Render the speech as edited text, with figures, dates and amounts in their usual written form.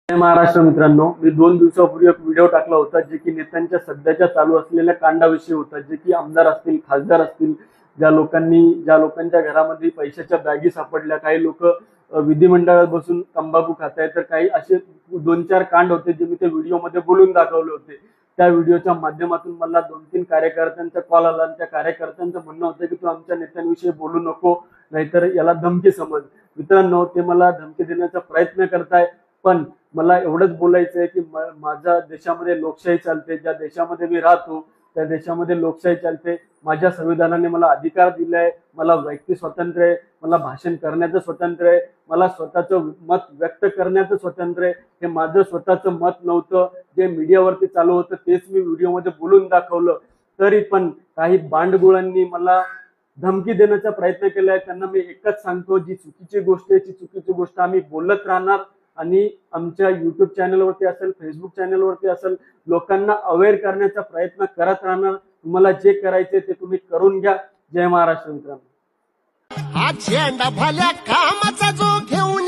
जय महाराष्ट्र मित्रांनो, मी 2 दिवसापूर्वी एक व्हिडिओ टाकला होता जे की नेत्यांच्या सध्याच्या चालू असलेल्या कांडाविषयी होता। जे की आमदार असतील, खासदार असतील, ज्या लोकांच्या घरामध्ये पैशाच्या बॅगी सापडल्या, काही लोक विधिमंडळात बसून तंबाखू खात आहेत, तर काही असे 2-4 कांड होते जे मी त्या व्हिडिओमध्ये बोलून दाखवले होते। त्या व्हिडिओच्या माध्यमातून मला 2-3 कार्यकर्त्यांचा कॉल आला आणि त्या कार्यकर्त्यांचं म्हणणं होतं की तू आमच्या नेत्यांविषयी बोलू नको, नाहीतर याला धमकी समज। मित्रांनो, ते मला धमकी देण्याचा प्रयत्न करताय, पण मला एवढंच बोलायचं आहे की माझ्या देशामध्ये लोकशाही चालते, ज्या देशामध्ये मी राहतो त्या देशामध्ये लोकशाही चालते। माझ्या संविधानाने मला अधिकार दिलाय, मला व्यक्ती स्वातंत्र्य आहे, मला भाषण करण्याचं स्वातंत्र्य आहे, मला स्वतःचं मत व्यक्त करण्याचं स्वातंत्र्य आहे। हे माझं स्वतःचं मत नव्हतं, जे मीडियावरती चालू होतं तेच मी व्हिडिओमध्ये बोलून दाखवलं। तरी पण काही बांडगुळांनी मला धमकी देण्याचा प्रयत्न केलाय। त्यांना मी एकच सांगतो, जी चुकीची गोष्ट आहे ती चुकीची गोष्ट आम्ही बोलत राहणार आणि आमच्या युट्यूब चॅनलवरती असेल, फेसबुक चॅनलवरती असेल, लोकांना अवेअर करण्याचा प्रयत्न करत राहणार। तुम्हाला जे करायचे ते तुम्ही करून घ्या। जय महाराष्ट्र मित्रांनो। हा झेंडा भल्या कामाचा जो घेऊन